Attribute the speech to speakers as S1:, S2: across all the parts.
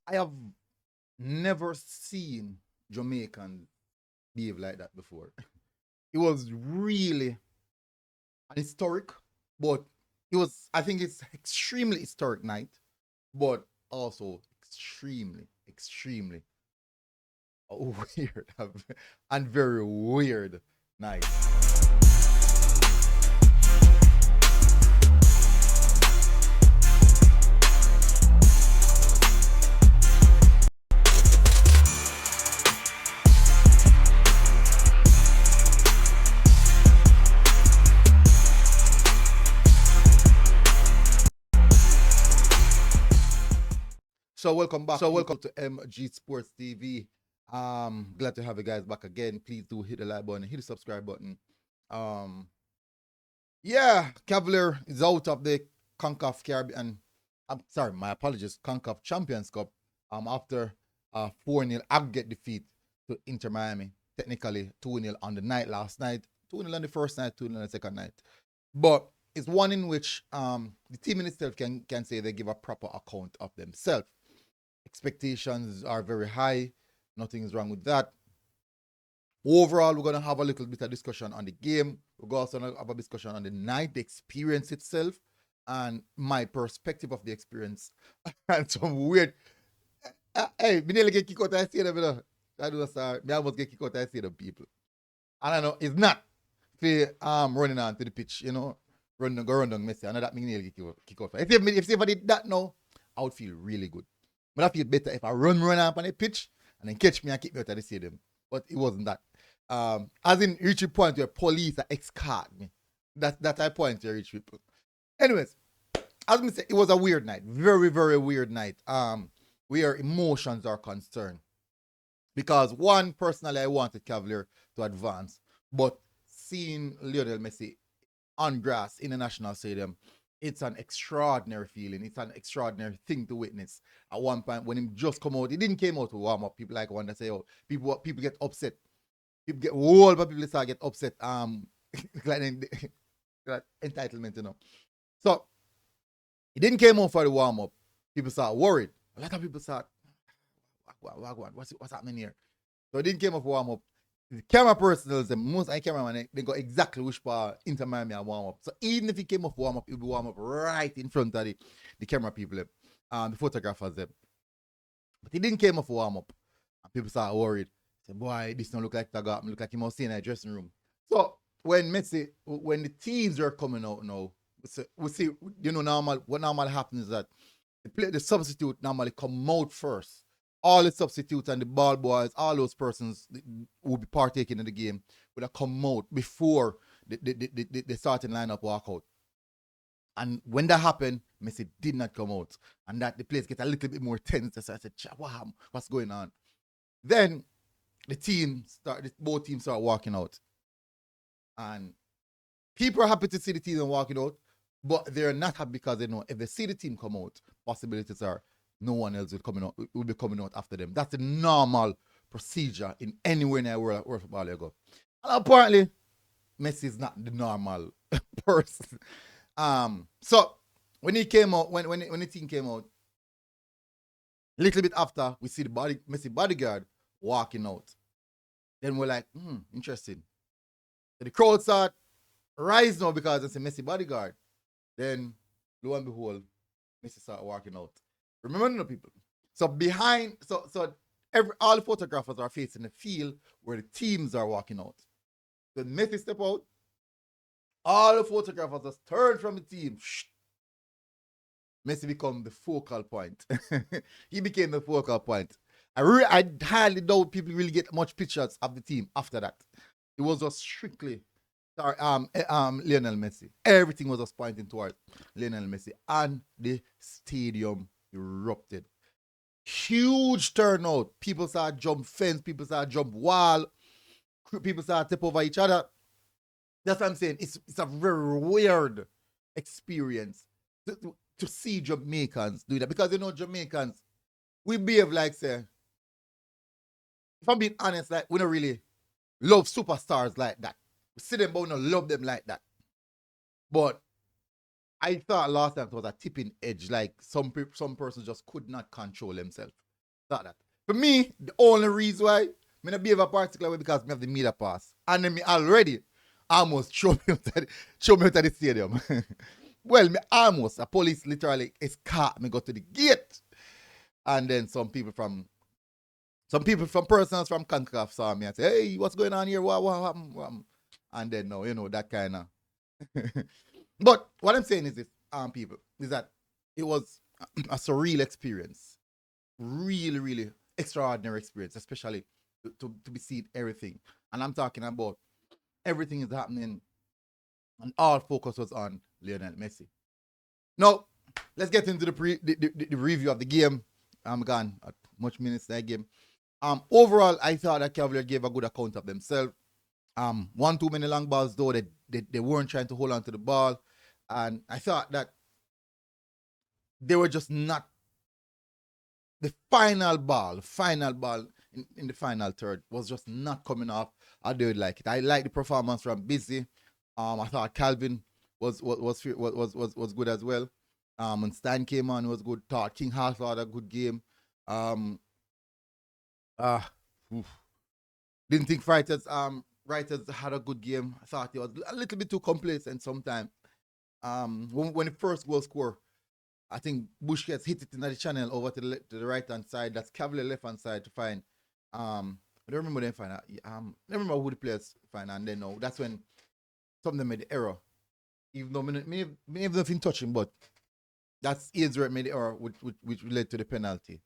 S1: I have never seen Jamaican behave like that before. It was really an historic, but I think it's extremely historic night, but also extremely weird and very weird night. So welcome back, people, to MG Sports TV. Glad to have you guys back again. Please do hit the like button, hit the subscribe button. Um, yeah, Cavalier is out of the CONCACAF Caribbean. I'm sorry, my apologies. CONCACAF Champions Cup. After a 4-0 aggregate defeat to Inter Miami. Technically 2-0 on the night last night, 2-0 on the first night, 2-0 on the second night. But it's one in which the team in itself can say they give a proper account of themselves. Expectations are very high. Nothing is wrong with that. Overall, we're going to have a little bit of discussion on the game. We're going to also have a discussion on the night, the experience itself, and my perspective of the experience. And some weird. Hey, me nearly get kicked out of the stadium, you know. I do sorry. Me almost get kicked out of the stadium, people. And I know it's not for running on to the pitch, you know, go run down Messi. I know that me nearly get kicked out. If I did that now, I would feel really good. But I feel better if I run up on the pitch and then catch me and kick me out of the stadium. But it wasn't that. As in reach a point where police are escort me. That I point to reach people. Anyways, as I said, it was a weird night. Very, very weird night. Where emotions are concerned. Because one, personally, I wanted Cavalier to advance. But seeing Lionel Messi on grass in the National Stadium, it's an extraordinary feeling. It's an extraordinary thing to witness. At one point, when he just come out, he didn't came out to warm up. People like want to say, oh, people get upset. People get whole but people start get upset. Like entitlement, you know. So he didn't came out for the warm up. People start worried. A lot of people start, what's happening here? So he didn't came out for warm up. The camera personals, the most I cameraman, they got exactly which part Inter Miami and warm up. So even if he came off warm up, he would be warm up right in front of the camera people, the photographers. But he didn't came off warm up. And people start worried. Say, boy, this don't look like Taga. Look like he must stay in a dressing room. So when the teams are coming out now, we see, you know, what normally happens is that the substitute normally come out first. All the substitutes and the ball boys, all those persons will be partaking in the game would come out before the starting lineup walk out. And when that happened, Messi did not come out. And that the place gets a little bit more tense. So I said, wow, what's going on? Then both teams start walking out. And people are happy to see the team walking out, but they're not happy because they know if they see the team come out, possibilities are no one else will be coming out after them. That's the normal procedure in anywhere in the world football you go. And apparently, Messi is not the normal person. So when he came out, when the team came out, a little bit after, we see the Messi bodyguard walking out. Then we're like, interesting. So the crowd start rise now because it's a Messi bodyguard. Then, lo and behold, Messi start walking out. Remember, no people. So behind, all the photographers are facing the field where the teams are walking out. So Messi step out, all the photographers just turn from the team. Messi become the focal point. He became the focal point. I hardly doubt people really get much pictures of the team after that. It was just strictly Lionel Messi. Everything was just pointing towards Lionel Messi. And the stadium erupted. Huge turnout. People started jump fence. People started jump wall. People started step over each other. That's what I'm saying. It's a very weird experience to see Jamaicans do that. Because, you know, Jamaicans, we behave like, say, if I'm being honest, like, we don't really love superstars like that. We see them, but we don't love them like that. But I thought last time it was a tipping edge, like some persons just could not control themselves. Thought that. For me, the only reason why I not behave a particular way because I have the media pass. And then me already almost show me out of the stadium. Well, me almost. The police literally escort me go to the gate. And then some people from persons from CONCACAF saw me and say, hey, what's going on here? What happened? What happened? And then no, that kind of. But what I'm saying is this, people, is that it was a surreal experience. Really, really extraordinary experience, especially to be seeing everything. And I'm talking about everything is happening, and all focus was on Lionel Messi. Now, let's get into the review of the game. I'm gone at much minutes that game. Overall, I thought that Cavalier gave a good account of themselves. One too many long balls though. They weren't trying to hold on to the ball, and I thought that they were just not. The final ball in the final third was just not coming off. I did like it. I like the performance from Busy. I thought Calvin was good as well. When Stan came on, it was good. Thought King Hart had a good game. Didn't think writers had a good game. I thought he was a little bit too complacent sometimes. When the first goal score, I think Busquets hit it in the channel over to the right hand side. That's Cavalier left hand side to find. I don't remember them find. I don't remember who the players find, and then no, that's when some of them made the error. Even though many of them didn't touch him, but that's Israel made the error, which led to the penalty.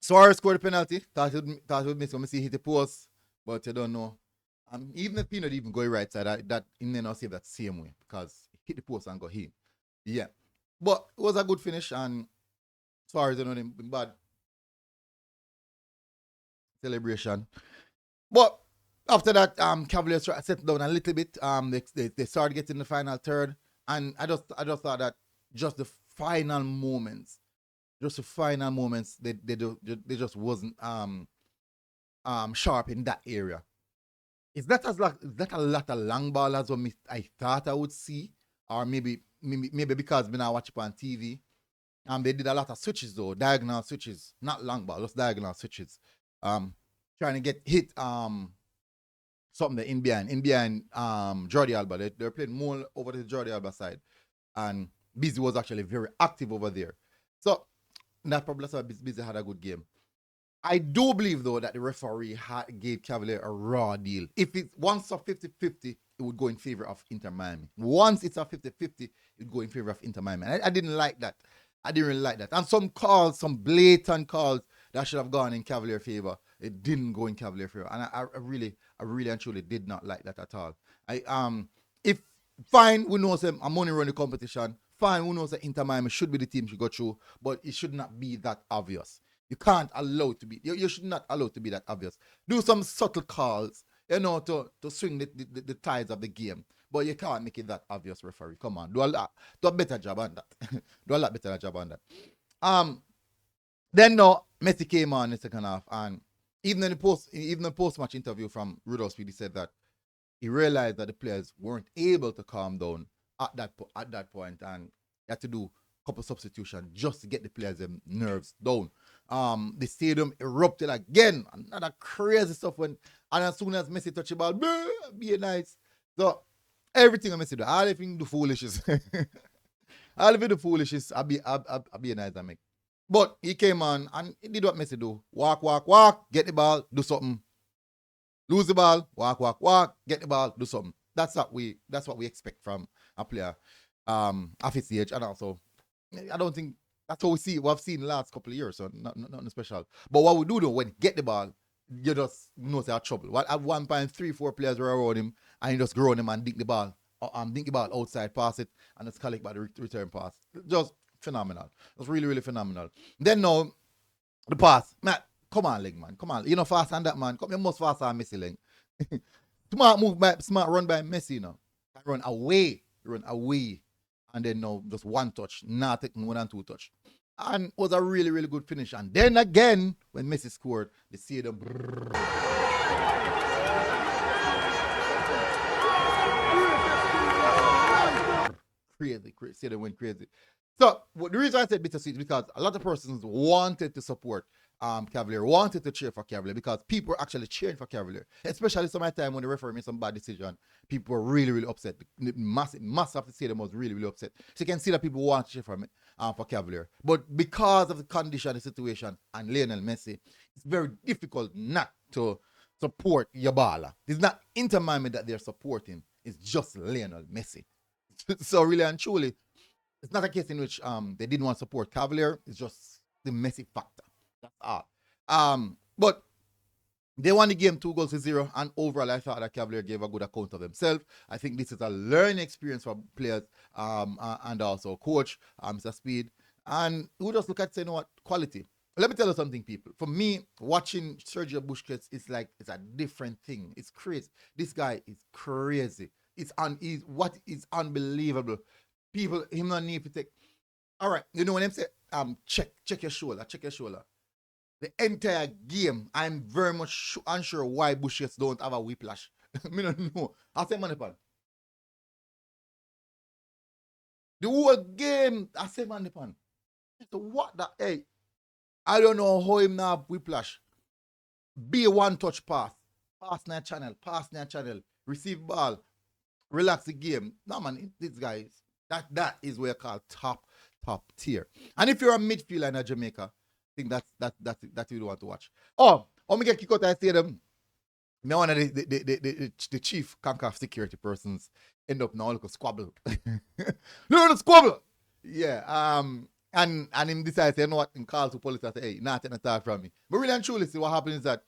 S1: Suarez scored the penalty. Thought it would miss when Messi hit the post, but I don't know. Even if Pino didn't even go right side, that he may not save that same way because he hit the post and got hit. Yeah, but it was a good finish, and Suarez been bad celebration. But after that, Cavaliers settled down a little bit. They started getting the final third, and I just thought that just the final moments, they just wasn't sharp in that area. Is that a lot of long ball as what I thought I would see, or maybe because when I watch it on TV, they did a lot of switches though, diagonal switches, not long ball, just diagonal switches. Trying to get hit something in behind Jordi Alba. They were playing more over the Jordi Alba side, and Busy was actually very active over there. So that probably why Busy had a good game. I do believe though that the referee gave Cavalier a raw deal. If it's once a 50-50, it would go in favor of Inter Miami. Once it's a 50-50, it would go in favor of Inter Miami. I didn't like that. I didn't really like that. And some blatant calls that should have gone in Cavalier favor, it didn't go in Cavalier favor. And I really and truly did not like that at all. If fine, we know some money run the competition. Fine, we know that Inter Miami should be the team to go through, but it should not be that obvious. You can't allow it to be. You should not allow it to be that obvious. Do some subtle calls, to swing the tides of the game. But you can't make it that obvious, referee. Come on, do a better job on that. Do a lot better job on that. Then no, Messi came on in the second half, and even the post-match interview from Rudolph Speedy said that he realized that the players weren't able to calm down at that point, and he had to do couple substitution just to get the players' nerves down. The stadium erupted again. Another crazy stuff and as soon as Messi touched the ball, be nice. So everything Messi do, all if he do foolishes. All if he do foolishes, I'll be nice and make. But he came on and he did what Messi do. Walk, get the ball, do something. Lose the ball, walk, get the ball, do something. That's what we expect from a player of his age, and also I don't think that's what we've seen the last couple of years, so nothing special. But what we do though, when you get the ball, you just know they're trouble. Well, at one point, 3-4 players were around him, and he just grown him and dink the ball outside, pass it, and just collect by the return pass. Just phenomenal. It was really, really phenomenal. Then now, the pass. Man, come on, leg, man. Come on. You know, fast on that, man. Come, you must fast on Messi, leg. Smart run by Messi, Run away. And then no, just one touch, not taking 1 and 2 touch. And it was a really, really good finish. And then again, when Messi scored, the stadium crazy. Stadium went crazy. So the reason I said bittersweet is because a lot of persons wanted to support Cavalier, wanted to cheer for Cavalier because people were actually cheering for Cavalier. Especially some of the time when the referee made some bad decision, people were really, really upset. The mass of the stadium was really, really upset. So you can see that people want to cheer for Cavalier. But because of the condition, the situation, and Lionel Messi, it's very difficult not to support Yabala. It's not Inter Miami that they're supporting. It's just Lionel Messi. So really and truly, it's not a case in which they didn't want to support Cavalier. It's just the Messi factor. That's all. But they won the game 2-0, and overall, I thought that Cavalier gave a good account of themselves. I think this is a learning experience for players and also coach, Mr. Speed. And we just look at, say, you know what, quality. Let me tell you something, people. For me, watching Sergio Busquets is like, it's a different thing. It's crazy. This guy is crazy. What is unbelievable. People, him not need to take. All right, you know when them say, check your shoulder, check your shoulder. The entire game, I'm very much unsure why Busquets don't have a whiplash. I don't know. I'll say man upon. The whole game, I say man upon. So what the hey? I don't know how him now have whiplash. Be a one touch pass. Pass that channel, receive ball, relax the game. No man, this guy is that is what you call top tier. And if you're a midfielder in Jamaica, I think that's you want to watch. Oh, me get kicked out of the stadium. Me one of the chief CONCACAF security persons end up now like a squabble. No, the squabble. Yeah. And him decided, you know what, him call to police and say, hey, nothing attack from me. But really and truly, see what happened is that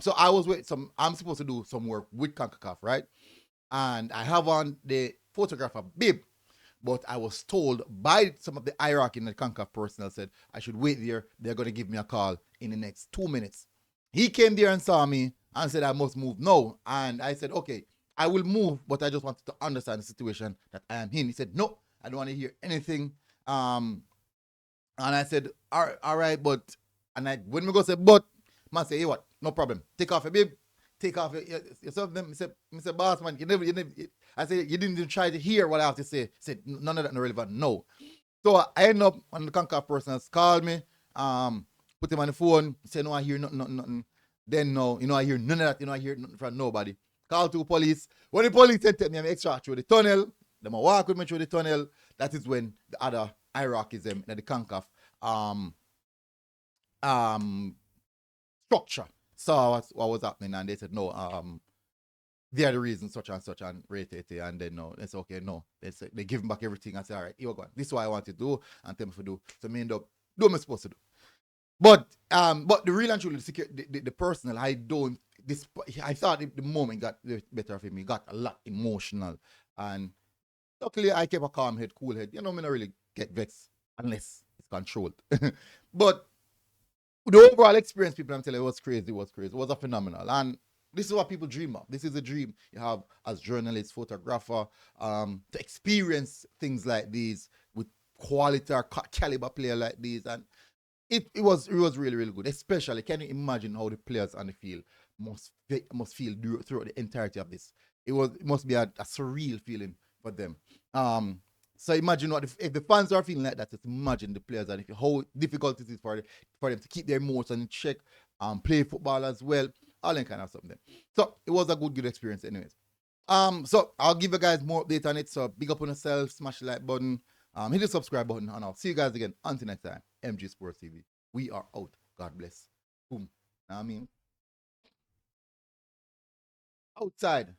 S1: so I was with I'm supposed to do some work with CONCACAF, right? And I have on the photograph of Bib. But I was told by some of the hierarchy in the CONCACAF personnel said I should wait there. They're going to give me a call in the next 2 minutes. He came there and saw me and said I must move now. And I said, okay, I will move, but I just wanted to understand the situation that I am in. He said, no, I don't want to hear anything. And I said, all right, but, and when we go say, but, man say, hey, what? No problem. Take off your bib. Take off yourself. Mr. Boss, man, you never, I said, you didn't even try to hear what I have to say. He said, none of that no relevant. No. So I end up on the CONCACAF person called me, put him on the phone, say, no, I hear nothing. Then no, I hear none of that, I hear nothing from nobody. Call to police. When the police said me, I'm extra through the tunnel, they walk with me through the tunnel. That is when the other hierarchies in the CONCACAF structure saw what was happening, and they said, no, they are the reason such and such and rate it, and then no, it's okay, no. They give him back everything and say, all right, you're going. This is what I want to do, and tell me to do. So me end up do what I'm supposed to do. But the real and truly the personal, I thought the moment got better of him. He got a lot emotional, and luckily I kept a calm head, cool head. Me not really get vexed unless it's controlled. But the overall experience, people, I'm telling you, was crazy. It was a phenomenal. And this is what people dream of. This is a dream you have as journalist, photographer, to experience things like these with quality or caliber player like these. And it was really, really good. Especially, can you imagine how the players on the field must feel throughout the entirety of this? It must be a surreal feeling for them. So imagine what if the fans are feeling like that. Just imagine the players and how difficult it is for them to keep their emotions in check, play football as well, all that kind of stuff. So it was a good experience, anyways. So I'll give you guys more update on it. So big up on yourself, smash the like button, hit the subscribe button, and I'll see you guys again until next time. MG Sports TV. We are out. God bless. Boom. Know what I mean? Outside.